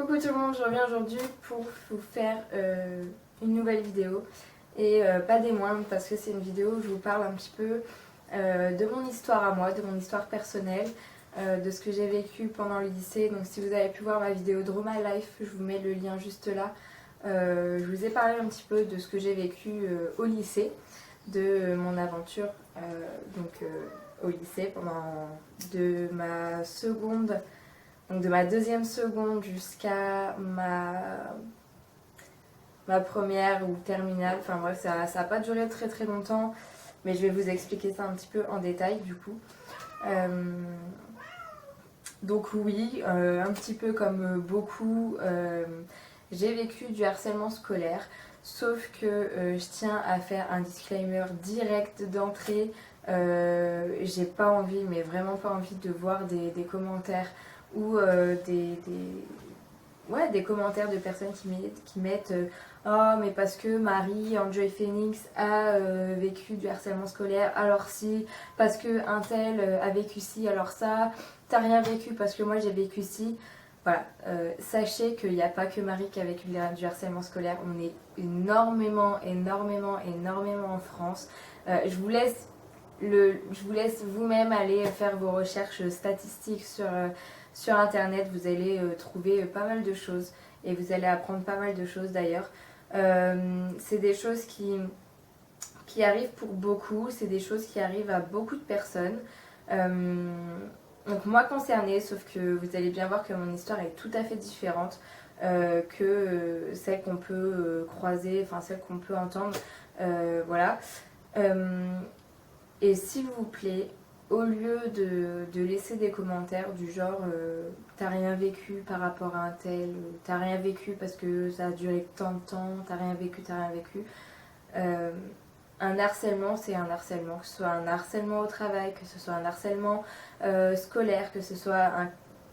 Coucou tout le monde, je reviens aujourd'hui pour vous faire une nouvelle vidéo et pas des moindres parce que c'est une vidéo où je vous parle un petit peu de mon histoire à moi, de mon histoire personnelle, de ce que j'ai vécu pendant le lycée. Donc si vous avez pu voir ma vidéo Draw My Life, je vous mets le lien juste là. Je vous ai parlé un petit peu de ce que j'ai vécu au lycée, de mon aventure au lycée pendant de ma seconde. Donc de ma deuxième seconde jusqu'à ma première ou terminale. Enfin bref, ça n'a pas duré très très longtemps. Mais je vais vous expliquer ça un petit peu en détail du coup. Donc oui, un petit peu comme beaucoup, j'ai vécu du harcèlement scolaire. Sauf que je tiens à faire un disclaimer direct d'entrée. J'ai pas envie, mais vraiment pas envie de voir des commentaires ou des commentaires de personnes qui mettent oh mais parce que Marie Enjoy Phoenix a vécu du harcèlement scolaire alors si, parce que un tel a vécu ci alors ça, t'as rien vécu parce que moi j'ai vécu ci. Voilà, sachez qu'il n'y a pas que Marie qui a vécu du harcèlement scolaire, on est énormément en France. Je vous laisse vous-même aller faire vos recherches statistiques sur internet, vous allez trouver pas mal de choses et vous allez apprendre pas mal de choses d'ailleurs. C'est des choses qui arrivent pour beaucoup, c'est des choses qui arrivent à beaucoup de personnes. Donc moi concernée, sauf que vous allez bien voir que mon histoire est tout à fait différente que celle qu'on peut croiser, enfin celle qu'on peut entendre. Voilà. Et s'il vous plaît, au lieu de laisser des commentaires du genre t'as rien vécu par rapport à un tel, t'as rien vécu parce que ça a duré tant de temps, t'as rien vécu. Un harcèlement, c'est un harcèlement, que ce soit un harcèlement au travail, que ce soit un harcèlement scolaire, que ce soit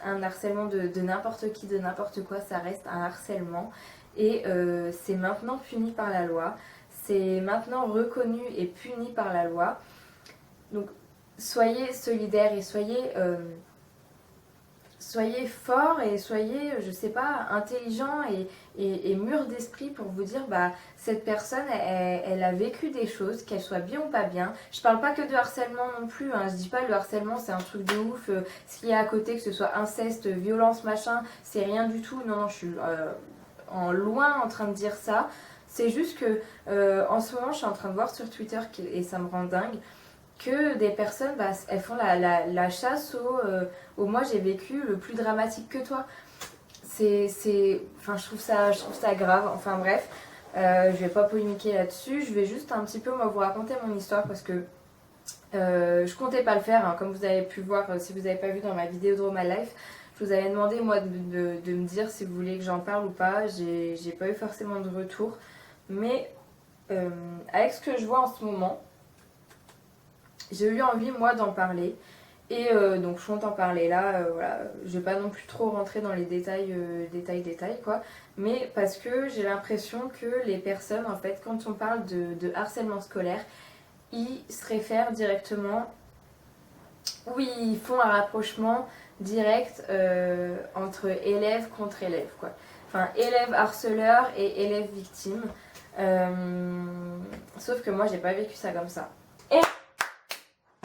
un harcèlement de n'importe qui, de n'importe quoi, ça reste un harcèlement. Et c'est maintenant puni par la loi, c'est maintenant reconnu et puni par la loi. Donc soyez solidaires et soyez forts et soyez, je sais pas, intelligents et mûrs d'esprit pour vous dire bah cette personne elle a vécu des choses, qu'elle soit bien ou pas bien. Je parle pas que de harcèlement non plus, hein. Je dis pas le harcèlement c'est un truc de ouf, ce qu'il y a à côté, que ce soit inceste, violence, machin, c'est rien du tout. Non, je suis loin en train de dire ça. C'est juste que en ce moment je suis en train de voir sur Twitter et ça me rend dingue que des personnes, bah, elles font la chasse au moi j'ai vécu le plus dramatique que toi. Enfin, je trouve ça grave. Enfin bref, je vais pas polémiquer là-dessus. Je vais juste un petit peu moi vous raconter mon histoire parce que je comptais pas le faire, hein, comme vous avez pu voir si vous avez pas vu dans ma vidéo Draw My Life. Je vous avais demandé moi de me dire si vous voulez que j'en parle ou pas. J'ai pas eu forcément de retour, mais avec ce que je vois en ce moment, j'ai eu envie moi d'en parler et donc je compte en parler là, voilà. Je vais pas non plus trop rentrer dans les détails quoi, mais parce que j'ai l'impression que les personnes en fait quand on parle de harcèlement scolaire, ils se réfèrent directement, oui ils font un rapprochement direct entre élève contre élève quoi, enfin élève harceleur et élève victime, sauf que moi j'ai pas vécu ça comme ça. Et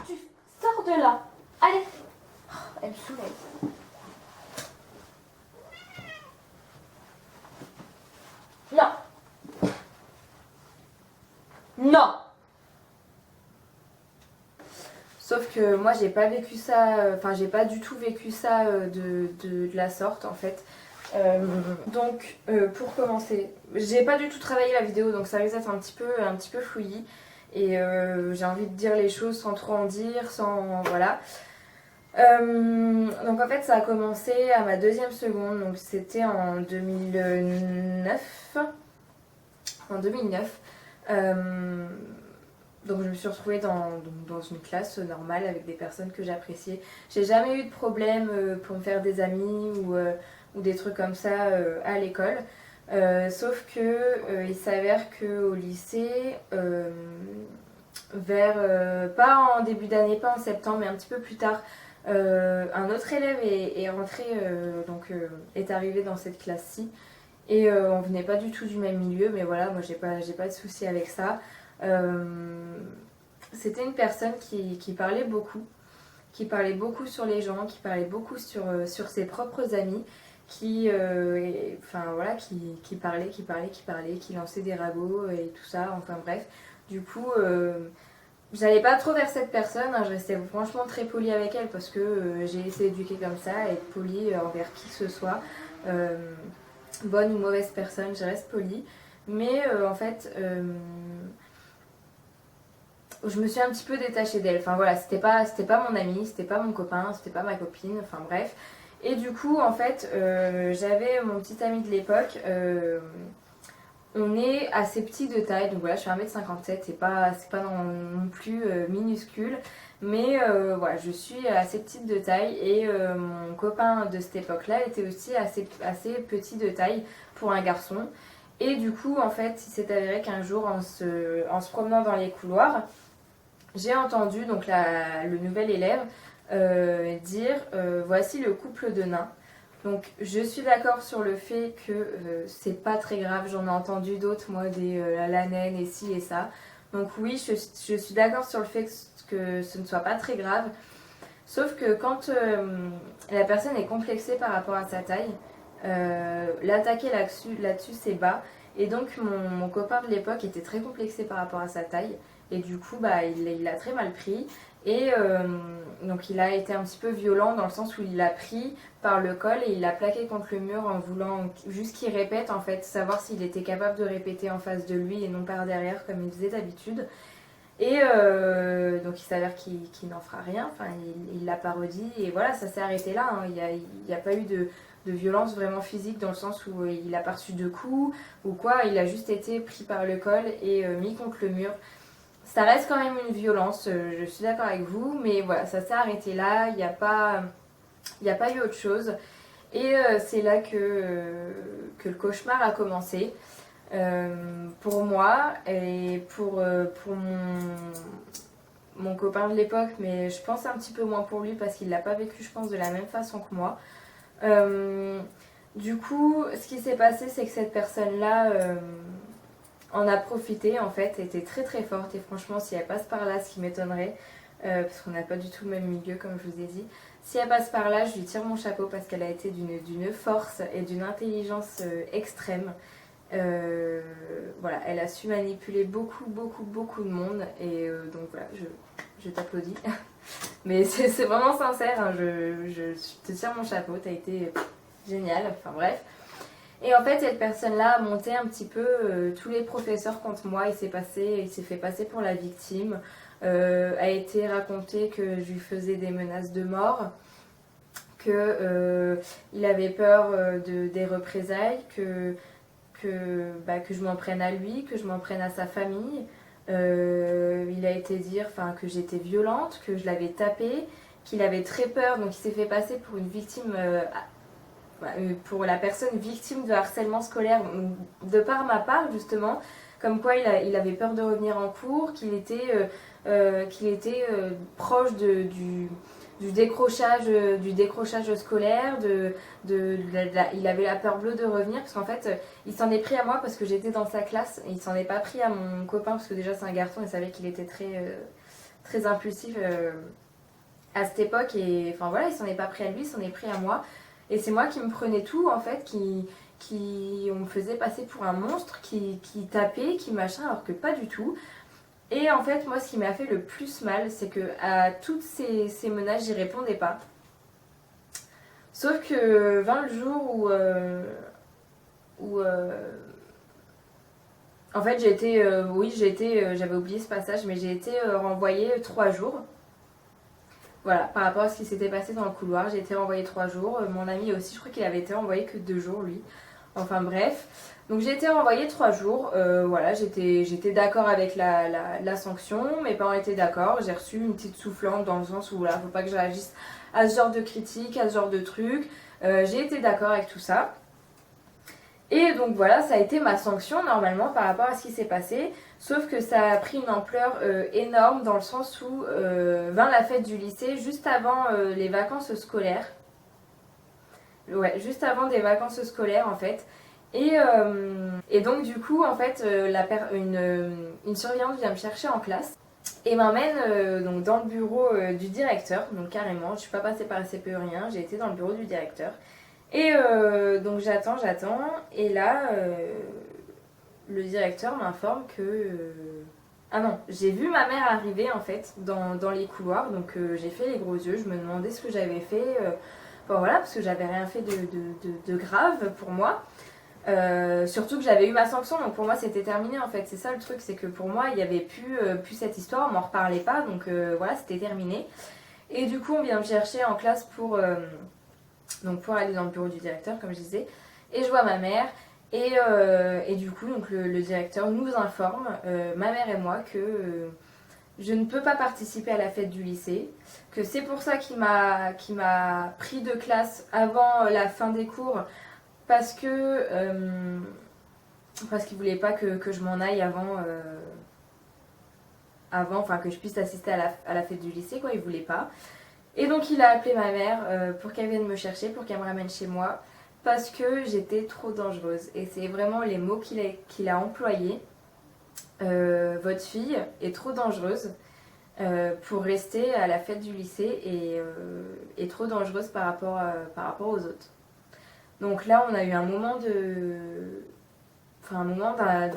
tu sors de là. Allez. Oh, elle me soulève. Non. Non. Sauf que moi j'ai pas vécu ça, enfin j'ai pas du tout vécu ça de la sorte en fait. Donc pour commencer, j'ai pas du tout travaillé la vidéo donc ça risque d'être un petit peu fouillis. Et j'ai envie de dire les choses sans trop en dire, sans... voilà. Donc en fait ça a commencé à ma deuxième seconde, donc c'était en 2009. En 2009. Donc je me suis retrouvée dans une classe normale avec des personnes que j'appréciais. J'ai jamais eu de problème pour me faire des amis ou des trucs comme ça à l'école. Sauf que il s'avère qu'au lycée, vers, pas en début d'année, pas en septembre, mais un petit peu plus tard, Un autre élève est rentré, est arrivé dans cette classe-ci. Et on venait pas du tout du même milieu, mais voilà, moi j'ai pas de souci avec ça. C'était une personne qui parlait beaucoup sur les gens, qui parlait beaucoup sur ses propres amis, qui parlait, qui lançait des ragots et tout ça, enfin bref. Du coup, j'allais pas trop vers cette personne, hein, je restais franchement très polie avec elle parce que j'ai été éduquée comme ça, être polie envers qui que ce soit. Bonne ou mauvaise personne, je reste polie. Mais en fait, je me suis un petit peu détachée d'elle. Enfin voilà, c'était pas mon amie, c'était pas mon copain, c'était pas ma copine, enfin bref. Et du coup, en fait, j'avais mon petit ami de l'époque. On est assez petit de taille, donc voilà, je suis 1m57, c'est pas non plus minuscule. Mais voilà, je suis assez petite de taille et mon copain de cette époque-là était aussi assez petit de taille pour un garçon. Et du coup, en fait, il s'est avéré qu'un jour, en se promenant dans les couloirs, j'ai entendu donc le nouvel élève dire voici le couple de nains. Donc je suis d'accord sur le fait que c'est pas très grave, j'en ai entendu d'autres, moi, la naine et ci et ça. Donc oui, je suis d'accord sur le fait que ce ne soit pas très grave. Sauf que quand la personne est complexée par rapport à sa taille, l'attaquer là-dessus c'est bas. Et donc mon copain de l'époque était très complexé par rapport à sa taille. Et du coup, il l'a très mal pris. Et donc il a été un petit peu violent dans le sens où il l'a pris par le col et il l'a plaqué contre le mur en voulant juste qu'il répète, en fait, savoir s'il était capable de répéter en face de lui et non par derrière comme il faisait d'habitude. Et donc il s'avère qu'il n'en fera rien, enfin il la parodie et voilà, ça s'est arrêté là, hein. Il n'y a pas eu de violence vraiment physique dans le sens où il a pas reçu de coups ou quoi, il a juste été pris par le col et mis contre le mur. Ça reste quand même une violence, je suis d'accord avec vous, mais voilà, ça s'est arrêté là, il n'y a pas eu autre chose. Et c'est là que le cauchemar a commencé. Pour moi et pour mon copain de l'époque, mais je pense un petit peu moins pour lui parce qu'il l'a pas vécu, je pense, de la même façon que moi. Du coup, ce qui s'est passé, c'est que cette personne-là en a profité, en fait, était très très forte. Et franchement, si elle passe par là, ce qui m'étonnerait, parce qu'on n'a pas du tout le même milieu, comme je vous ai dit, si elle passe par là, je lui tire mon chapeau parce qu'elle a été d'une force et d'une intelligence extrême. Voilà, elle a su manipuler beaucoup de monde et donc voilà, je t'applaudis. Mais c'est vraiment sincère, hein, je te tire mon chapeau, t'as été génial, enfin bref. Et en fait, cette personne-là a monté un petit peu tous les professeurs contre moi, il s'est fait passer pour la victime, a été raconté que je lui faisais des menaces de mort, que il avait peur des représailles, que je m'en prenne à lui, que je m'en prenne à sa famille. Il a été dire que j'étais violente, que je l'avais tapé, qu'il avait très peur, donc il s'est fait passer pour une victime, pour la personne victime de harcèlement scolaire, de par ma part justement, comme quoi il avait peur de revenir en cours, qu'il était proche du décrochage scolaire, il avait la peur bleue de revenir, parce qu'en fait, il s'en est pris à moi parce que j'étais dans sa classe, et il s'en est pas pris à mon copain, parce que déjà c'est un garçon, et il savait qu'il était très impulsif à cette époque, et enfin voilà, il s'en est pas pris à lui, il s'en est pris à moi, et c'est moi qui me prenais tout, en fait, on me faisait passer pour un monstre, qui tapait, qui machin, alors que pas du tout. Et en fait, moi, ce qui m'a fait le plus mal, c'est que à toutes ces menaces, j'y répondais pas. Sauf que 20 le jour où en fait, j'avais oublié ce passage, mais j'ai été renvoyée 3 jours. Voilà, par rapport à ce qui s'était passé dans le couloir, j'ai été renvoyée 3 jours. Mon ami aussi, je crois qu'il avait été renvoyé que 2 jours, lui. Enfin bref. Donc j'ai été renvoyée 3 jours. Voilà, j'étais d'accord avec la sanction. Mes parents étaient d'accord. J'ai reçu une petite soufflante dans le sens où voilà, faut pas que je réagisse à ce genre de critiques, à ce genre de trucs. J'ai été d'accord avec tout ça. Et donc voilà, ça a été ma sanction normalement par rapport à ce qui s'est passé. Sauf que ça a pris une ampleur énorme dans le sens où vint la fête du lycée juste avant les vacances scolaires. Ouais, juste avant des vacances scolaires en fait. Et donc du coup, en fait, une surveillante vient me chercher en classe et m'emmène donc dans le bureau du directeur. Donc carrément, je suis pas passée par la CPE rien, j'ai été dans le bureau du directeur. Et donc j'attends, et là, le directeur m'informe que... Ah non, j'ai vu ma mère arriver en fait dans les couloirs, donc j'ai fait les gros yeux, je me demandais ce que j'avais fait. Bon voilà, parce que j'avais rien fait de grave pour moi. Surtout que j'avais eu ma sanction, donc pour moi c'était terminé en fait. C'est ça le truc, c'est que pour moi il n'y avait plus cette histoire, on m'en reparlait pas, donc voilà, c'était terminé. Et du coup on vient me chercher en classe pour aller dans le bureau du directeur, comme je disais, et je vois ma mère. Et du coup donc le directeur nous informe, ma mère et moi, que je ne peux pas participer à la fête du lycée, que c'est pour ça qu'il m'a pris de classe avant la fin des cours, parce qu'il voulait pas que je m'en aille avant, enfin que je puisse assister à la fête du lycée, quoi, il voulait pas. Et donc il a appelé ma mère pour qu'elle vienne me chercher, pour qu'elle me ramène chez moi, parce que j'étais trop dangereuse. Et c'est vraiment les mots qu'il a employés. Votre fille est trop dangereuse pour rester à la fête du lycée et trop dangereuse par rapport aux autres. Donc là, on a eu un moment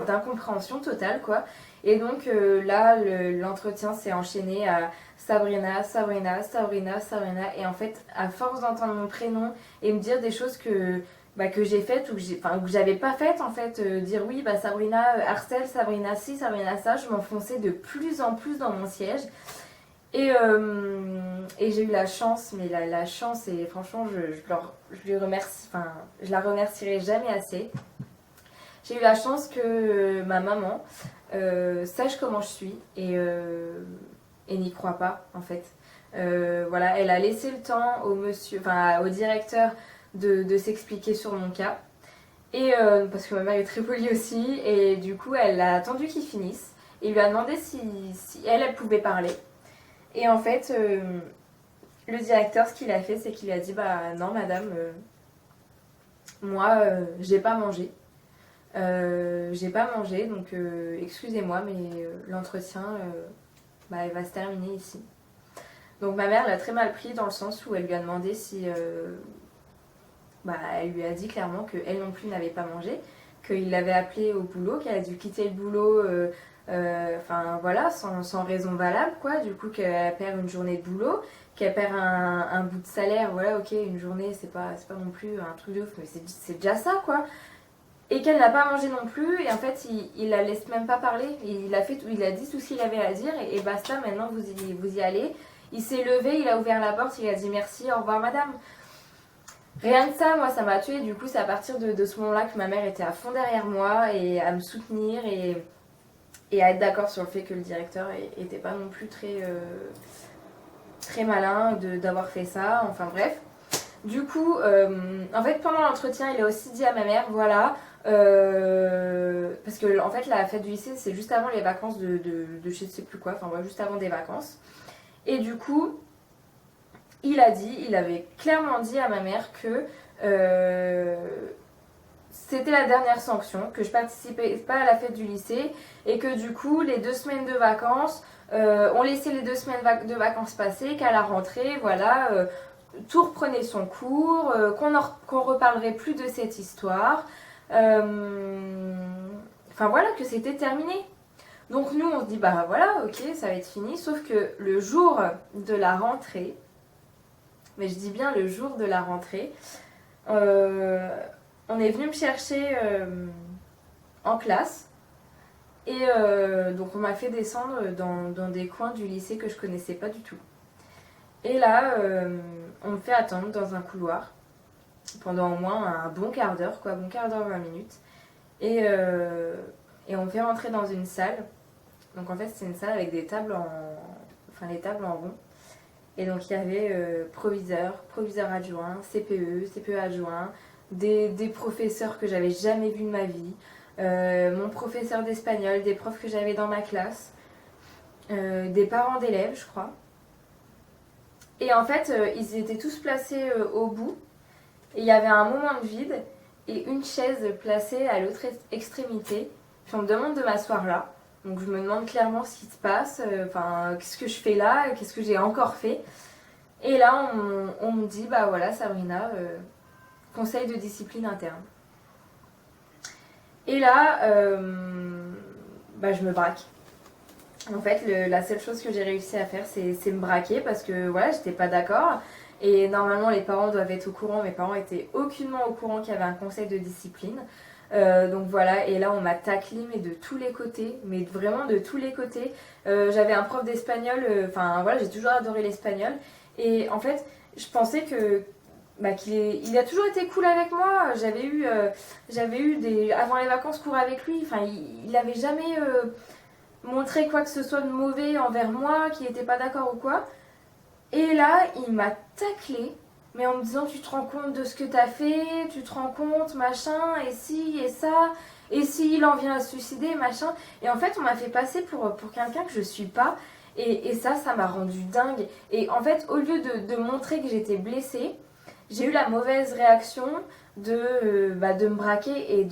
d'incompréhension totale, quoi. Et donc là, l'entretien s'est enchaîné à Sabrina, Sabrina, Sabrina, Sabrina. Et en fait, à force d'entendre mon prénom et me dire des choses que j'ai faites ou que j'avais pas faites, en fait, dire oui, Sabrina harcèle, Sabrina ci, Sabrina ça, je m'enfonçais de plus en plus dans mon siège. Et j'ai eu la chance, mais la chance, et franchement, je lui remercie, enfin, je la remercierai jamais assez. J'ai eu la chance que ma maman sache comment je suis et n'y croit pas, en fait. Voilà, elle a laissé le temps au directeur de s'expliquer sur mon cas. Et parce que ma mère est très polie aussi, et du coup, elle a attendu qu'il finisse et lui a demandé si elle pouvait parler. Et en fait, le directeur, ce qu'il a fait, c'est qu'il a dit non, madame, moi, j'ai pas mangé. Donc excusez-moi, mais l'entretien, elle va se terminer ici. Donc ma mère l'a très mal pris dans le sens où elle lui a demandé si... elle lui a dit clairement qu'elle non plus n'avait pas mangé, qu'il l'avait appelée au boulot, qu'elle a dû quitter le boulot... voilà, sans raison valable, quoi. Du coup, qu'elle perd une journée de boulot, qu'elle perd un bout de salaire, voilà, ok, une journée, c'est pas non plus un truc de ouf, mais c'est déjà ça, quoi. Et qu'elle n'a pas mangé non plus, et en fait, il la laisse même pas parler. Il a dit tout ce qu'il avait à dire, et basta, maintenant vous y allez. Il s'est levé, il a ouvert la porte, il a dit merci, au revoir madame. Rien que ça, moi, ça m'a tuée. Du coup, c'est à partir de ce moment-là que ma mère était à fond derrière moi, et à me soutenir, et à être d'accord sur le fait que le directeur était pas non plus très malin d'avoir fait ça, enfin bref. Du coup, en fait, pendant l'entretien, il a aussi dit à ma mère, voilà, parce que en fait, la fête du lycée, c'est juste avant les vacances de je sais plus quoi, enfin ouais, juste avant des vacances. Et du coup, il avait clairement dit à ma mère que c'était la dernière sanction, que je participais pas à la fête du lycée et que du coup les 2 semaines de vacances, on laissait les 2 semaines de vacances passer, qu'à la rentrée, voilà, tout reprenait son cours, qu'on reparlerait plus de cette histoire. Enfin voilà, que c'était terminé. Donc nous on se dit voilà, ok, ça va être fini, sauf que le jour de la rentrée, mais je dis bien le jour de la rentrée, on est venu me chercher en classe et donc on m'a fait descendre dans des coins du lycée que je connaissais pas du tout. Et là, on me fait attendre dans un couloir pendant au moins un bon quart d'heure, 20 minutes. Et on me fait rentrer dans une salle. Donc en fait, c'est une salle avec des tables les tables en rond. Et donc il y avait proviseur adjoint, CPE adjoint, des professeurs que j'avais jamais vus de ma vie, mon professeur d'espagnol, des profs que j'avais dans ma classe, des parents d'élèves, je crois. Et en fait, ils étaient tous placés au bout. Et il y avait un moment de vide et une chaise placée à l'autre extrémité. Puis on me demande de m'asseoir là. Donc je me demande clairement ce qui se passe, qu'est-ce que je fais là, qu'est-ce que j'ai encore fait. Et là, on me dit, bah voilà, Sabrina, conseil de discipline interne. Et là, je me braque. En fait, la seule chose que j'ai réussi à faire, c'est me braquer parce que voilà, j'étais pas d'accord. Et normalement, les parents doivent être au courant. Mes parents étaient aucunement au courant qu'il y avait un conseil de discipline. Donc voilà, et là on m'a taclé mais de tous les côtés, mais vraiment de tous les côtés. J'avais un prof d'espagnol, voilà, j'ai toujours adoré l'espagnol. Et en fait, je pensais qu'il a toujours été cool avec moi. J'avais eu avant les vacances cours avec lui. Enfin, il n'avait jamais montré quoi que ce soit de mauvais envers moi, qu'il n'était pas d'accord ou quoi. Et là, il m'a taclé, mais en me disant tu te rends compte de ce que t'as fait, tu te rends compte, machin, et si, et ça, et s'il en vient à se suicider, machin. Et en fait, on m'a fait passer pour quelqu'un que je suis pas. Et ça m'a rendu dingue. Et en fait, au lieu de montrer que j'étais blessée, j'ai eu la mauvaise réaction de me braquer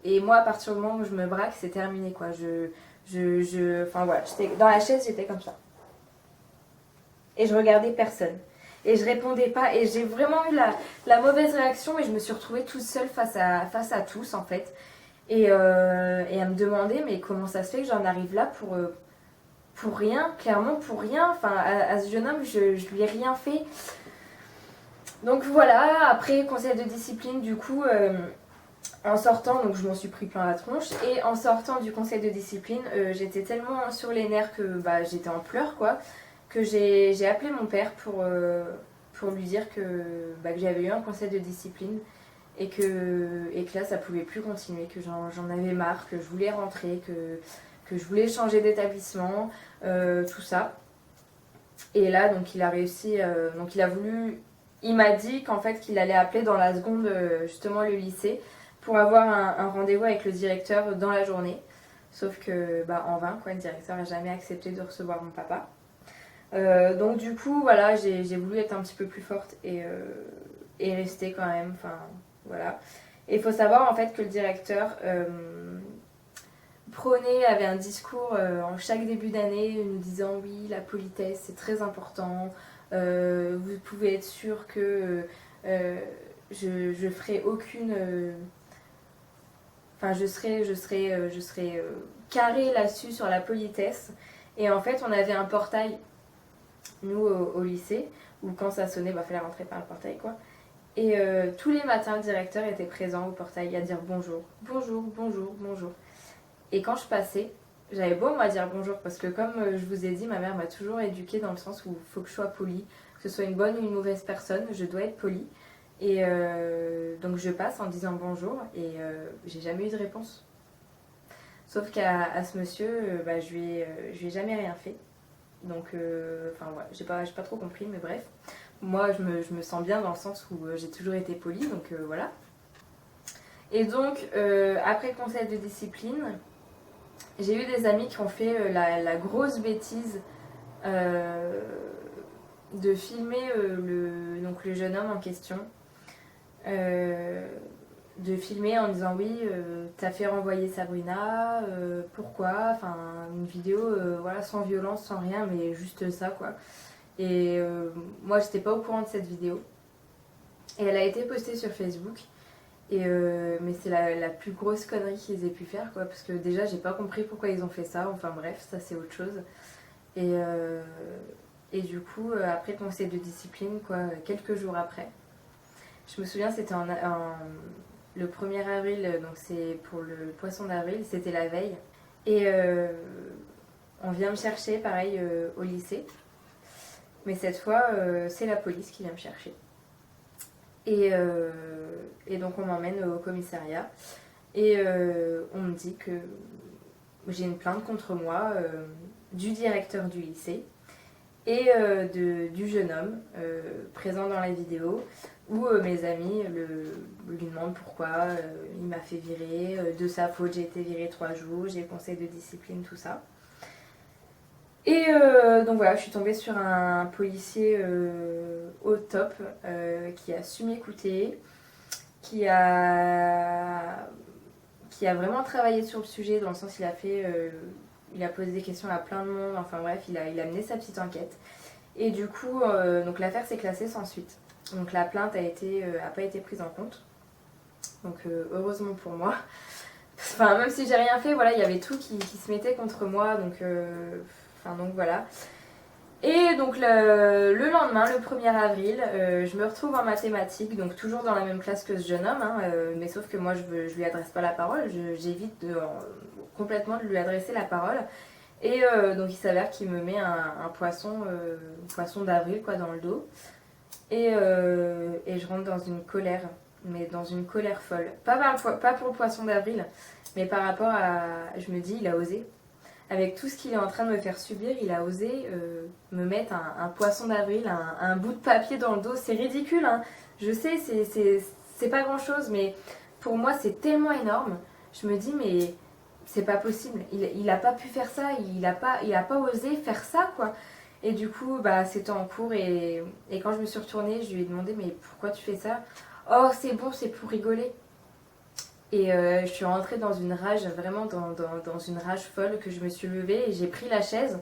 et moi, à partir du moment où je me braque, c'est terminé, quoi. Voilà, dans la chaise, j'étais comme ça. Et je regardais personne. Et je répondais pas. Et j'ai vraiment eu la mauvaise réaction. Et je me suis retrouvée toute seule face à tous, en fait. Et à me demander, mais comment ça se fait que j'en arrive là pour rien, clairement pour rien. Enfin, à ce jeune homme, je lui ai rien fait. Donc voilà, après, conseil de discipline, du coup, en sortant, donc je m'en suis pris plein la tronche. Et en sortant du conseil de discipline, j'étais tellement sur les nerfs que j'étais en pleurs, quoi. Que j'ai appelé mon père pour lui dire que j'avais eu un conseil de discipline et que là ça pouvait plus continuer, que j'en avais marre, que je voulais rentrer, que je voulais changer d'établissement, tout ça. Et là donc il a réussi, il m'a dit qu'en fait qu'il allait appeler dans la seconde justement le lycée pour avoir un rendez-vous avec le directeur dans la journée. Sauf que en vain, quoi, le directeur n'a jamais accepté de recevoir mon papa. Donc du coup voilà, j'ai voulu être un petit peu plus forte et rester quand même, enfin voilà. Et il faut savoir en fait que le directeur avait un discours en chaque début d'année nous disant oui, la politesse c'est très important, vous pouvez être sûr que je ferai aucune... je serai carré là-dessus sur la politesse. Et en fait on avait un portail nous au lycée, où quand ça sonnait, fallait rentrer par le portail, quoi. Et tous les matins, le directeur était présent au portail à dire bonjour, bonjour, bonjour, bonjour. Et quand je passais, j'avais beau moi dire bonjour, parce que comme je vous ai dit, ma mère m'a toujours éduquée dans le sens où il faut que je sois polie, que ce soit une bonne ou une mauvaise personne, je dois être polie. Et donc je passe en disant bonjour et j'ai jamais eu de réponse. Sauf qu'à ce monsieur, je lui ai jamais rien fait. Donc, voilà, j'ai pas trop compris, mais bref. Moi, je me sens bien dans le sens où j'ai toujours été polie, donc voilà. Et donc, après le conseil de discipline, j'ai eu des amis qui ont fait la grosse bêtise de filmer le jeune homme en question. De filmer en disant oui, t'as fait renvoyer Sabrina, pourquoi, enfin une vidéo voilà, sans violence, sans rien, mais juste ça, quoi. Et moi j'étais pas au courant de cette vidéo et elle a été postée sur Facebook mais c'est la plus grosse connerie qu'ils aient pu faire, quoi, parce que déjà j'ai pas compris pourquoi ils ont fait ça, enfin bref, ça c'est autre chose. Et du coup après le conseil de discipline, quoi, quelques jours après, je me souviens, c'était le 1er avril, donc c'est pour le poisson d'avril, c'était la veille. Et on vient me chercher, pareil, au lycée. Mais cette fois, c'est la police qui vient me chercher. Et donc on m'emmène au commissariat. Et on me dit que j'ai une plainte contre moi du directeur du lycée et du jeune homme présent dans la vidéo où mes amis lui demandent pourquoi il m'a fait virer, de sa faute j'ai été virée 3 jours, j'ai le conseil de discipline, tout ça. Et donc voilà, je suis tombée sur un policier au top qui a su m'écouter, qui a vraiment travaillé sur le sujet, dans le sens il a posé des questions à plein de monde, enfin bref, il a mené sa petite enquête. Et du coup, donc l'affaire s'est classée sans suite. Donc la plainte a pas été prise en compte. Donc heureusement pour moi. Enfin, même si j'ai rien fait, voilà, il y avait tout qui se mettait contre moi, donc voilà. Et donc le lendemain, le 1er avril, je me retrouve en mathématiques, donc toujours dans la même classe que ce jeune homme, hein, mais sauf que moi je lui adresse pas la parole, j'évite complètement de lui adresser la parole. Et donc il s'avère qu'il me met un poisson d'avril quoi dans le dos. Et je rentre dans une colère, mais dans une colère folle. Pas pour le poisson d'avril, mais par rapport à... Je me dis, il a osé. Avec tout ce qu'il est en train de me faire subir, il a osé me mettre un poisson d'avril, un bout de papier dans le dos. C'est ridicule, hein. Je sais, c'est pas grand chose, mais pour moi c'est tellement énorme. Je me dis, mais c'est pas possible. Il a pas pu faire ça, il a pas osé faire ça, quoi. Et du coup, bah, c'était en cours et quand je me suis retournée, je lui ai demandé, mais pourquoi tu fais ça? Oh, c'est bon, c'est pour rigoler. Et je suis rentrée dans une rage, vraiment dans une rage folle, que je me suis levée et j'ai pris la chaise.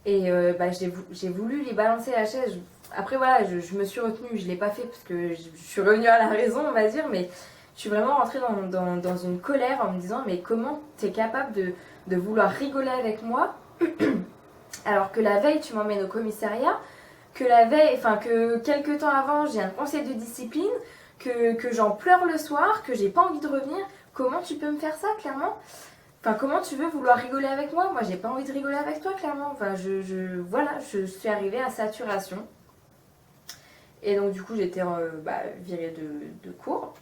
Et bah, j'ai voulu lui balancer la chaise. Après, voilà, je me suis retenue, je l'ai pas fait parce que je suis revenue à la raison, on va dire, mais je suis vraiment rentrée dans une colère en me disant, mais comment t'es capable de vouloir rigoler avec moi alors que la veille tu m'emmènes au commissariat, que quelques temps avant j'ai un conseil de discipline, que j'en pleure le soir, que j'ai pas envie de revenir. Comment tu peux me faire ça, clairement? Enfin, comment tu veux vouloir rigoler avec moi? Moi j'ai pas envie de rigoler avec toi, clairement. Enfin, voilà, je suis arrivée à saturation. Et donc du coup j'étais virée de cours.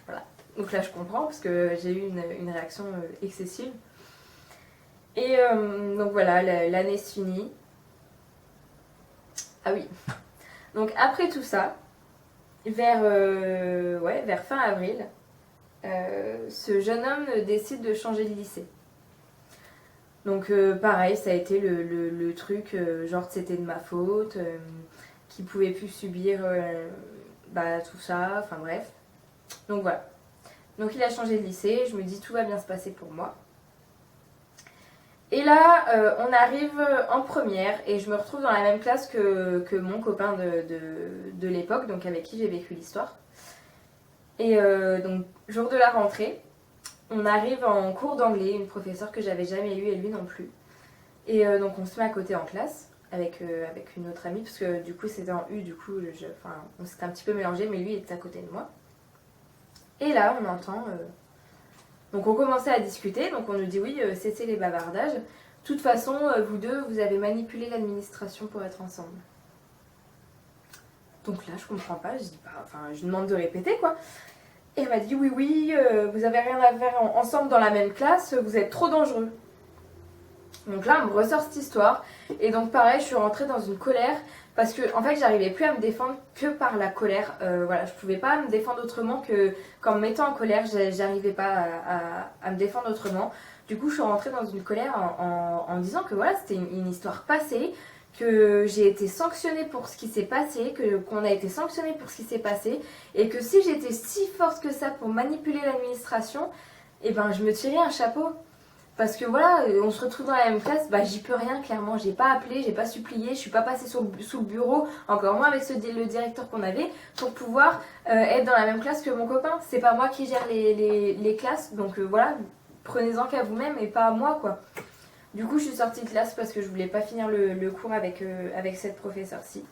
Voilà. Donc là je comprends parce que j'ai eu une réaction excessive. Et donc voilà, l'année se finit. Ah oui. Donc après tout ça, vers fin avril, ce jeune homme décide de changer de lycée. Donc pareil, ça a été le truc, genre c'était de ma faute, qu'il pouvait plus subir tout ça, enfin bref. Donc voilà. Donc il a changé de lycée, je me dis tout va bien se passer pour moi. Et là, on arrive en première et je me retrouve dans la même classe que mon copain de l'époque, donc avec qui j'ai vécu l'histoire. Et donc, jour de la rentrée, on arrive en cours d'anglais, une professeure que j'avais jamais eue et lui non plus. Et donc, on se met à côté en classe avec une autre amie, parce que du coup, c'était en U, du coup, on s'était un petit peu mélangé, mais lui était à côté de moi. Et là, on entend... Donc on commençait à discuter, donc on nous dit oui, cessez les bavardages. De toute façon, vous deux, vous avez manipulé l'administration pour être ensemble. Donc là, je comprends pas, je demande de répéter quoi. Et elle m'a dit oui, vous avez rien à faire ensemble dans la même classe, vous êtes trop dangereux. Donc là, on me ressort cette histoire. Et donc pareil, je suis rentrée dans une colère parce que en fait, j'arrivais plus à me défendre que par la colère. Voilà, je pouvais pas me défendre autrement qu'en me mettant en colère. J'arrivais pas à me défendre autrement. Du coup, je suis rentrée dans une colère en me disant que voilà, c'était une histoire passée, que j'ai été sanctionnée pour ce qui s'est passé, qu'on a été sanctionné pour ce qui s'est passé, et que si j'étais si forte que ça pour manipuler l'administration, eh ben je me tirais un chapeau. Parce que voilà, on se retrouve dans la même classe, bah j'y peux rien clairement, j'ai pas appelé, j'ai pas supplié, je suis pas passée sous le bureau, encore moins avec le directeur qu'on avait, pour pouvoir être dans la même classe que mon copain. C'est pas moi qui gère les classes, donc voilà, prenez-en qu'à vous-même et pas à moi quoi. Du coup je suis sortie de classe parce que je voulais pas finir le cours avec cette professeure-ci.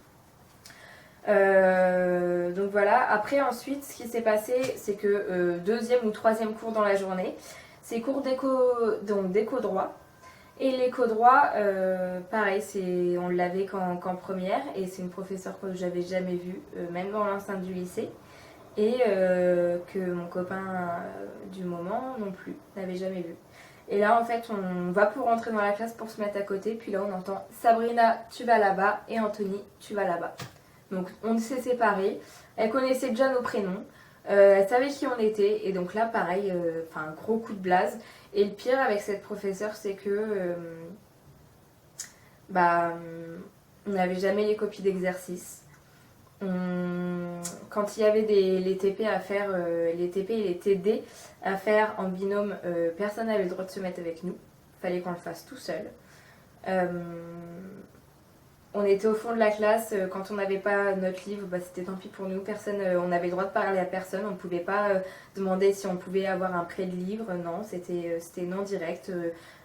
Donc voilà, après ensuite ce qui s'est passé c'est que deuxième ou troisième cours dans la journée, c'est cours d'éco droit. Et l'éco droit, pareil, on l'avait qu'en première et c'est une professeure que j'avais jamais vue, même dans l'enceinte du lycée. Et que mon copain du moment non plus, n'avait jamais vu. Et là en fait on va pour rentrer dans la classe pour se mettre à côté, puis là on entend Sabrina tu vas là-bas et Anthony tu vas là-bas. Donc on s'est séparés, elle connaissait déjà nos prénoms, elle savait qui on était, et donc là pareil, un gros coup de blase. Et le pire avec cette professeure, c'est que on n'avait jamais les copies d'exercice. Quand il y avait les TP à faire, les TP et les TD à faire en binôme, personne n'avait le droit de se mettre avec nous. Fallait qu'on le fasse tout seul. On était au fond de la classe, quand on n'avait pas notre livre, c'était tant pis pour nous. Personne, on avait le droit de parler à personne, on ne pouvait pas demander si on pouvait avoir un prêt de livre, non, c'était non direct.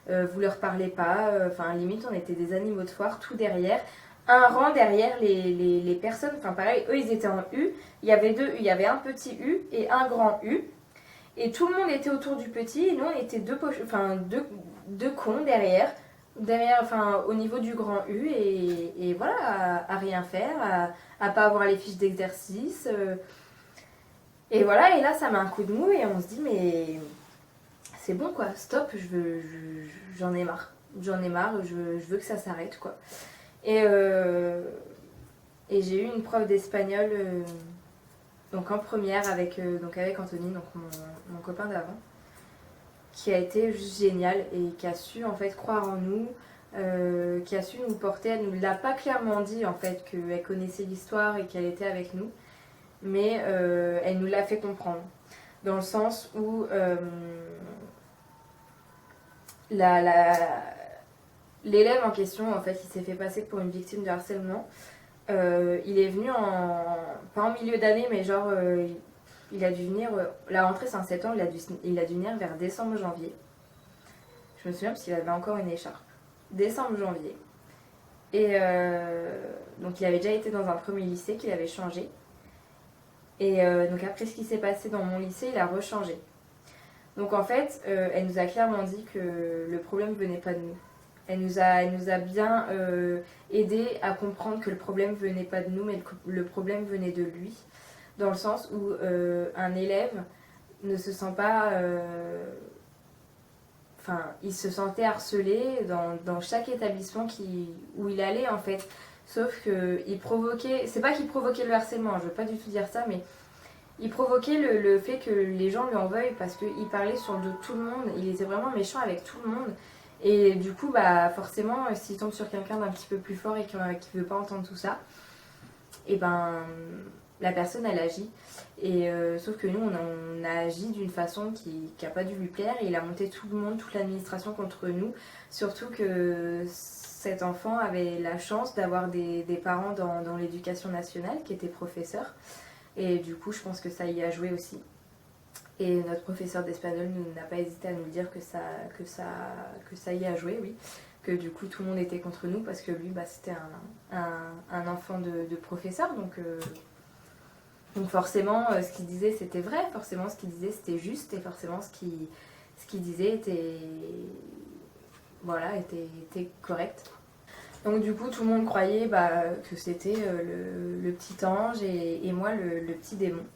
Vous leur parlez pas, limite on était des animaux de foire, tout derrière. Un rang derrière les personnes, pareil, eux ils étaient en U, il y avait un petit U et un grand U. Et tout le monde était autour du petit, et nous on était deux cons derrière, au niveau du grand U, et voilà, à rien faire, à pas avoir les fiches d'exercice. Et voilà, et là ça met un coup de mou, et on se dit, mais c'est bon quoi, stop, j'en ai marre. J'en ai marre, je veux que ça s'arrête quoi. Et j'ai eu une prof d'espagnol donc en première avec Anthony, donc mon copain d'avant, qui a été juste géniale et qui a su en fait croire en nous, qui a su nous porter. Elle nous l'a pas clairement dit en fait qu'elle connaissait l'histoire et qu'elle était avec nous, mais elle nous l'a fait comprendre, dans le sens où l'élève en question, en fait, il s'est fait passer pour une victime de harcèlement. Il est venu pas en milieu d'année, mais genre, il a dû venir, la rentrée c'est en septembre, il a dû venir vers décembre-janvier. Je me souviens parce qu'il avait encore une écharpe. Décembre-janvier. Et donc il avait déjà été dans un premier lycée qu'il avait changé. Et donc après ce qui s'est passé dans mon lycée, il a rechangé. Donc en fait, elle nous a clairement dit que le problème venait pas de nous. Elle nous a bien aidé à comprendre que le problème venait pas de nous, mais le problème venait de lui. Dans le sens où un élève ne se sent pas... il se sentait harcelé dans chaque établissement où il allait en fait. Sauf qu'il provoquait... C'est pas qu'il provoquait le harcèlement, je veux pas du tout dire ça, mais il provoquait le fait que les gens lui en veuillent parce qu'il parlait sur le dos de tout le monde. Il était vraiment méchant avec tout le monde. Et du coup, forcément, s'il tombe sur quelqu'un d'un petit peu plus fort et qui veut pas entendre tout ça, et la personne, elle agit. Et sauf que nous, on a agi d'une façon qui a pas dû lui plaire. Et il a monté tout le monde, toute l'administration contre nous. Surtout que cet enfant avait la chance d'avoir des parents dans l'éducation nationale qui étaient professeurs. Et du coup, je pense que ça y a joué aussi. Et notre professeur d'espagnol n'a pas hésité à nous dire que ça y a joué, oui. Que du coup, tout le monde était contre nous parce que lui, c'était un enfant de professeur. Donc forcément, ce qu'il disait, c'était vrai. Forcément, ce qu'il disait, c'était juste. Et forcément, ce qu'il disait était correct. Donc du coup, tout le monde croyait que c'était le petit ange et moi, le petit démon.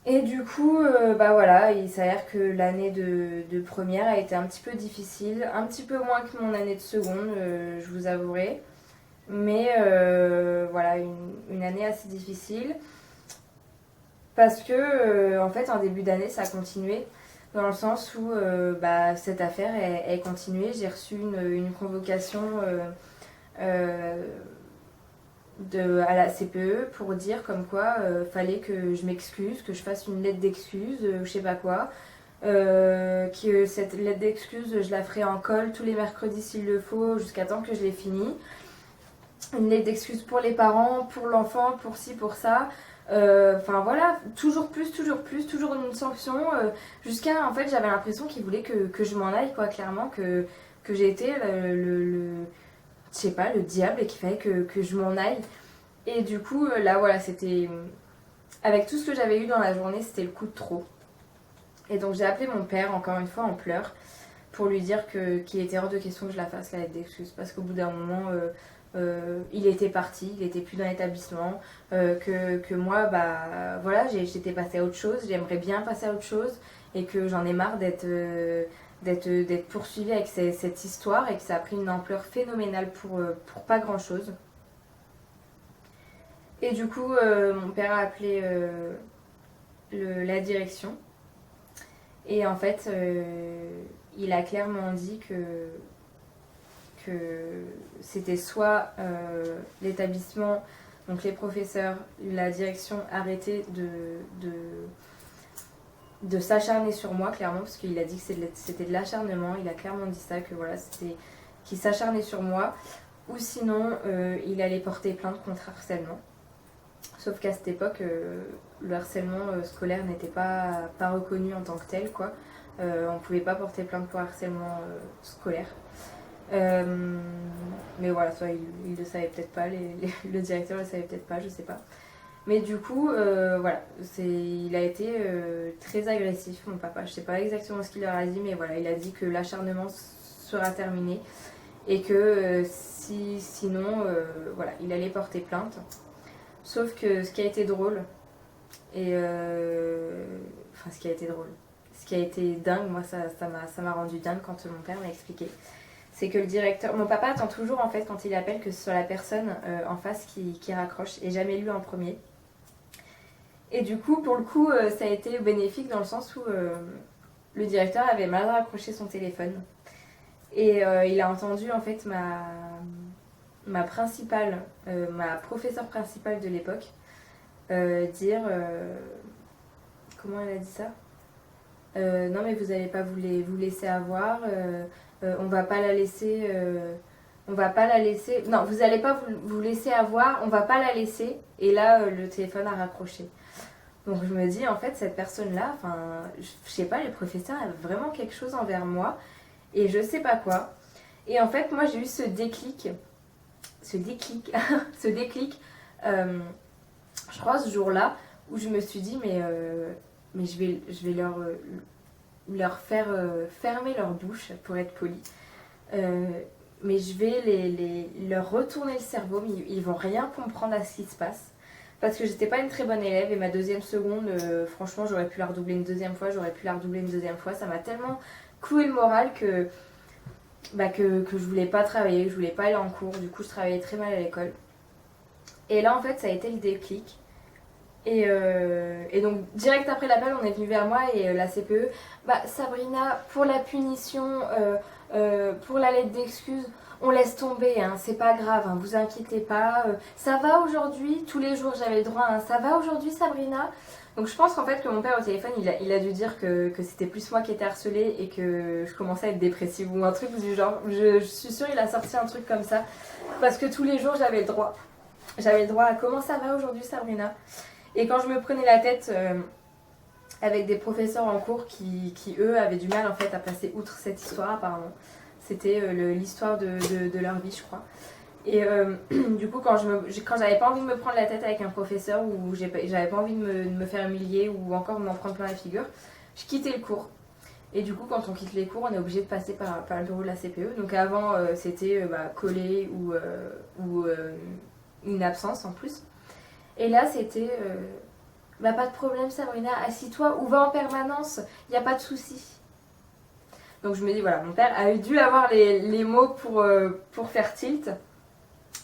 Et du coup, il s'avère que l'année de première a été un petit peu difficile, un petit peu moins que mon année de seconde, je vous avouerai. Mais une année assez difficile. Parce que, en fait, en début d'année, ça a continué. Dans le sens où cette affaire, elle continuait. J'ai reçu une convocation à la CPE pour dire comme quoi fallait que je m'excuse, que je fasse une lettre d'excuse, je sais pas quoi. Que cette lettre d'excuse, je la ferai en colle tous les mercredis s'il le faut, jusqu'à temps que je l'ai finie. Une lettre d'excuse pour les parents, pour l'enfant, pour ci, pour ça. Toujours plus, toujours une sanction. Jusqu'à, en fait, j'avais l'impression qu'il voulait que je m'en aille, quoi, clairement, que j'ai été je sais pas, le diable et qu'il fallait que je m'en aille. Et du coup, c'était... Avec tout ce que j'avais eu dans la journée, c'était le coup de trop. Et donc j'ai appelé mon père, encore une fois, en pleurs, pour lui dire qu'il était hors de question que je la fasse, la lettre d'excuse. Parce qu'au bout d'un moment, il était parti, il était plus dans l'établissement. Que moi, j'étais passée à autre chose, j'aimerais bien passer à autre chose. Et que j'en ai marre d'être poursuivie avec cette histoire et que ça a pris une ampleur phénoménale pour pas grand chose. Et du coup, mon père a appelé la direction. Et en fait, il a clairement dit que c'était soit l'établissement, donc les professeurs, la direction arrêtaient de s'acharner sur moi, clairement, parce qu'il a dit que c'était de l'acharnement. Il a clairement dit ça, que voilà, c'était qu'il s'acharnait sur moi. Ou sinon, il allait porter plainte contre harcèlement. Sauf qu'à cette époque, le harcèlement scolaire n'était pas reconnu en tant que tel, quoi. On ne pouvait pas porter plainte pour harcèlement scolaire. Mais voilà, soit il le savait peut-être pas, le directeur le savait peut-être pas, je sais pas. Mais du coup, voilà, il a été très agressif, mon papa. Je sais pas exactement ce qu'il leur a dit, mais voilà, il a dit que l'acharnement sera terminé et que sinon, voilà, il allait porter plainte. Sauf que ce qui a été drôle, enfin ce qui a été dingue, moi ça m'a rendu dingue quand mon père m'a expliqué, c'est que le directeur, mon papa attend toujours en fait quand il appelle que ce soit la personne en face qui raccroche et jamais lui en premier. Et du coup, pour le coup, ça a été bénéfique dans le sens où le directeur avait mal raccroché son téléphone. Et il a entendu en fait ma professeure principale de l'époque dire... comment elle a dit ça non mais vous n'allez pas vous laisser avoir, on va pas la laisser... non, vous n'allez pas vous laisser avoir, on va pas la laisser. Et là, le téléphone a raccroché. Donc je me dis, en fait, cette personne-là, enfin, je sais pas, les professeurs avaient vraiment quelque chose envers moi. Et je sais pas quoi. Et en fait, moi, j'ai eu ce déclic, je crois, ce jour-là, où je me suis dit, mais je vais leur faire fermer leur bouche, pour être poli. Mais je vais leur retourner le cerveau, mais ils vont rien comprendre à ce qui se passe. Parce que j'étais pas une très bonne élève et ma deuxième seconde, franchement, j'aurais pu la redoubler une deuxième fois. Ça m'a tellement cloué le moral que je voulais pas travailler, que je voulais pas aller en cours. Du coup, je travaillais très mal à l'école. Et là, en fait, ça a été le déclic. Et donc, direct après l'appel, on est venu vers moi et la CPE, Sabrina, pour la punition, pour la lettre d'excuse, on laisse tomber, hein, c'est pas grave, hein, vous inquiétez pas. Ça va aujourd'hui, tous les jours j'avais le droit, hein, ça va aujourd'hui, Sabrina. Donc je pense qu'en fait que mon père au téléphone, il a dû dire que c'était plus moi qui étais harcelée et que je commençais à être dépressive ou un truc du genre. Je suis sûre il a sorti un truc comme ça. Parce que tous les jours j'avais le droit. J'avais le droit à comment ça va aujourd'hui, Sabrina. Et quand je me prenais la tête avec des professeurs en cours qui eux avaient du mal en fait à passer outre cette histoire apparemment. C'était l'histoire de leur vie, je crois. Et du coup, quand j'avais pas envie de me prendre la tête avec un professeur ou j'avais pas envie de me faire humilier ou encore de m'en prendre plein la figure, je quittais le cours. Et du coup, quand on quitte les cours, on est obligé de passer par le bureau de la CPE. Donc avant, c'était coller ou une absence en plus. Et là, c'était pas de problème, Sabrina, assis-toi ou va en permanence, il n'y a pas de souci. Donc je me dis, voilà, mon père a dû avoir les mots pour faire tilt.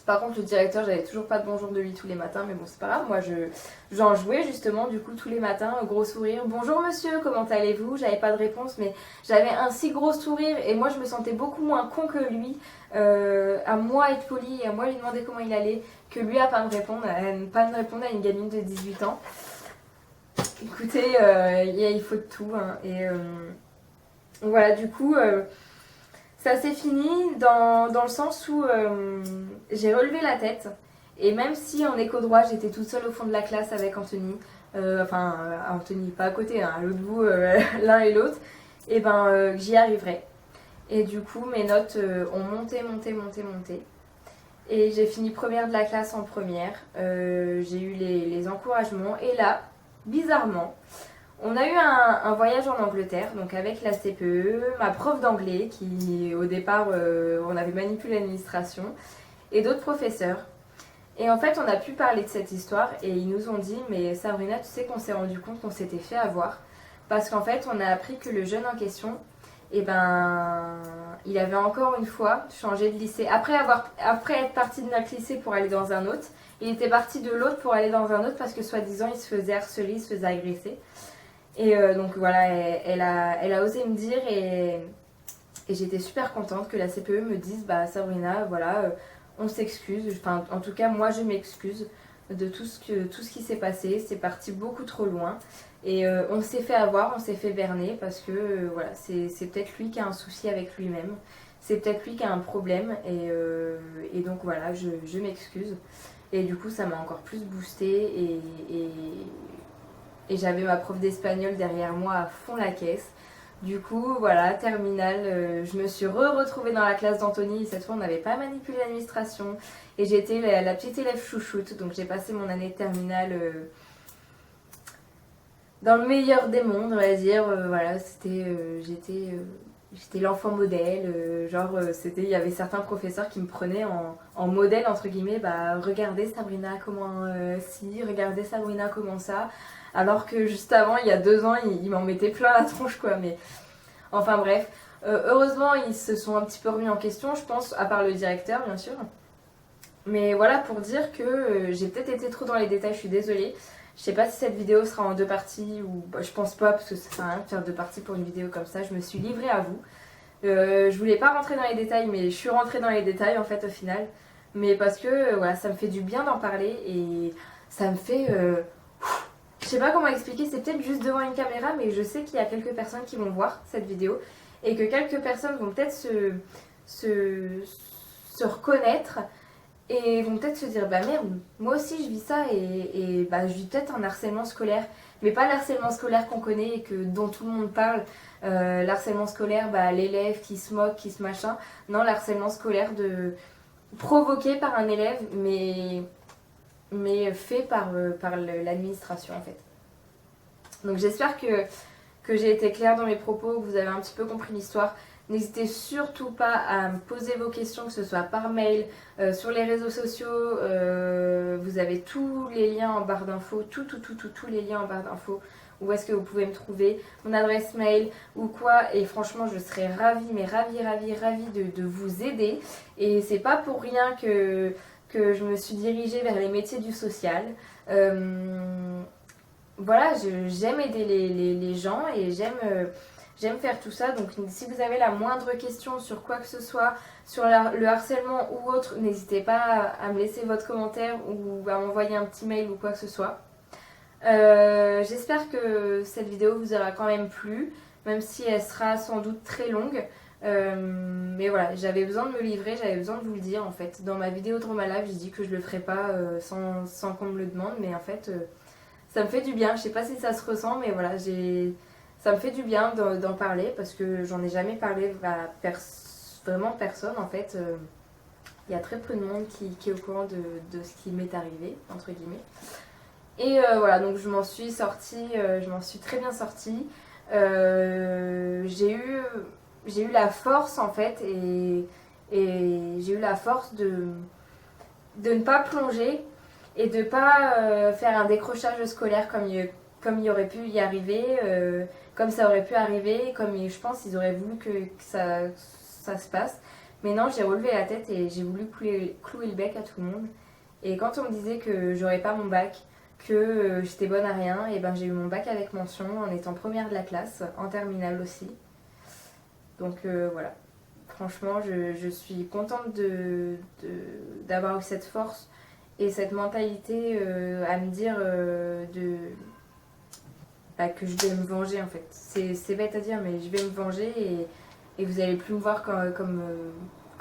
Par contre, le directeur, j'avais toujours pas de bonjour de lui tous les matins, mais bon, c'est pas grave. Moi, j'en jouais justement, du coup, tous les matins, gros sourire. Bonjour monsieur, comment allez-vous? J'avais pas de réponse, mais j'avais un si gros sourire et moi, je me sentais beaucoup moins con que lui. À moi être poli et à moi lui demander comment il allait, que lui à pas me répondre à une gamine de 18 ans. Écoutez, il faut de tout, hein, et voilà, du coup, ça s'est fini dans le sens où j'ai relevé la tête. Et même si en écho droit, j'étais toute seule au fond de la classe avec Anthony, Anthony, pas à côté, hein, à l'autre bout, l'un et l'autre, et j'y arriverai. Et du coup, mes notes ont monté. Et j'ai fini première de la classe en première. J'ai eu les encouragements. Et là, bizarrement, on a eu un voyage en Angleterre, donc avec la CPE, ma prof d'anglais qui au départ on avait manipulé l'administration et d'autres professeurs. Et en fait on a pu parler de cette histoire et ils nous ont dit mais Sabrina tu sais qu'on s'est rendu compte qu'on s'était fait avoir parce qu'en fait on a appris que le jeune en question et ben il avait encore une fois changé de lycée. Après être parti de notre lycée pour aller dans un autre, il était parti de l'autre pour aller dans un autre parce que soi-disant il se faisait harceler, il se faisait agresser. Et donc voilà, elle a osé me dire et j'étais super contente que la CPE me dise bah Sabrina, voilà, on s'excuse. Enfin, en tout cas, moi je m'excuse de tout ce qui s'est passé. C'est parti beaucoup trop loin. Et on s'est fait avoir, on s'est fait berner parce que voilà, c'est peut-être lui qui a un souci avec lui-même. C'est peut-être lui qui a un problème. Et donc voilà, je m'excuse. Et du coup, ça m'a encore plus boostée. Et j'avais ma prof d'espagnol derrière moi à fond la caisse. Du coup, voilà, terminale, je me suis retrouvée dans la classe d'Anthony. Cette fois, on n'avait pas manipulé l'administration. Et j'étais la petite élève chouchoute. Donc j'ai passé mon année de terminale dans le meilleur des mondes, on va dire. Voilà, j'étais l'enfant modèle. Il y avait certains professeurs qui me prenaient en modèle, entre guillemets. Bah, regardez Sabrina, comment si, regardez Sabrina, comment ça. Alors que juste avant, il y a 2 ans, ils m'en mettaient plein la tronche, quoi. Mais enfin bref, heureusement, ils se sont un petit peu remis en question, je pense, à part le directeur, bien sûr. Mais voilà, pour dire que j'ai peut-être été trop dans les détails, je suis désolée. Je sais pas si cette vidéo sera en 2 parties ou bah, je pense pas parce que ça sert à rien de faire 2 parties pour une vidéo comme ça. Je me suis livrée à vous. Je voulais pas rentrer dans les détails, mais je suis rentrée dans les détails en fait au final. Mais parce que voilà, ça me fait du bien d'en parler et ça me fait je sais pas comment expliquer, c'est peut-être juste devant une caméra, mais je sais qu'il y a quelques personnes qui vont voir cette vidéo et que quelques personnes vont peut-être se reconnaître et vont peut-être se dire bah merde, moi aussi je vis ça et bah je vis peut-être un harcèlement scolaire, mais pas l'harcèlement scolaire qu'on connaît et dont tout le monde parle, l'harcèlement scolaire, bah l'élève qui se moque, qui se machin, non, l'harcèlement scolaire provoqué par un élève, mais fait par l'administration en fait. Donc j'espère que j'ai été claire dans mes propos, que vous avez un petit peu compris l'histoire. N'hésitez surtout pas à me poser vos questions, que ce soit par mail, sur les réseaux sociaux. Vous avez tous les liens en barre d'infos, tous les liens en barre d'infos. Où est-ce que vous pouvez me trouver, mon adresse mail ou quoi. Et franchement, je serais ravie, mais ravie de vous aider. Et c'est pas pour rien que je me suis dirigée vers les métiers du social. Voilà, j'aime aider les gens et j'aime faire tout ça. Donc si vous avez la moindre question sur quoi que ce soit, sur le harcèlement ou autre, n'hésitez pas à me laisser votre commentaire ou à m'envoyer un petit mail ou quoi que ce soit. J'espère que cette vidéo vous aura quand même plu, même si elle sera sans doute très longue. Mais voilà, j'avais besoin de me livrer, j'avais besoin de vous le dire en fait. Dans ma vidéo Trauma Live, j'ai dit que je le ferais pas sans qu'on me le demande, mais en fait ça me fait du bien. Je sais pas si ça se ressent, mais voilà, ça me fait du bien d'en parler parce que j'en ai jamais parlé à vraiment personne en fait. Il y a très peu de monde qui est au courant de ce qui m'est arrivé, entre guillemets. Et voilà, donc je m'en suis sortie, je m'en suis très bien sortie. J'ai eu la force en fait et j'ai eu la force de ne pas plonger et de ne pas faire un décrochage scolaire comme il aurait pu y arriver, comme ça aurait pu arriver, comme je pense qu'ils auraient voulu que ça se passe. Mais non, j'ai relevé la tête et j'ai voulu clouer le bec à tout le monde. Et quand on me disait que j'aurais pas mon bac, que j'étais bonne à rien, et ben j'ai eu mon bac avec mention en étant première de la classe, en terminale aussi. Donc voilà, franchement je suis contente d'avoir eu cette force et cette mentalité à me dire que je vais me venger en fait. C'est bête à dire mais je vais me venger et vous allez plus me voir comme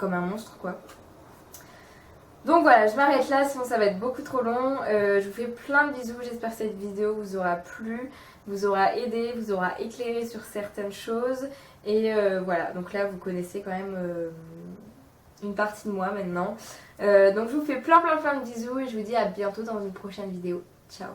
un monstre quoi. Donc voilà, je m'arrête là, sinon ça va être beaucoup trop long. Je vous fais plein de bisous, j'espère que cette vidéo vous aura plu, vous aura aidé, vous aura éclairé sur certaines choses. Et voilà, donc là vous connaissez quand même une partie de moi maintenant. Donc je vous fais plein de bisous et je vous dis à bientôt dans une prochaine vidéo. Ciao!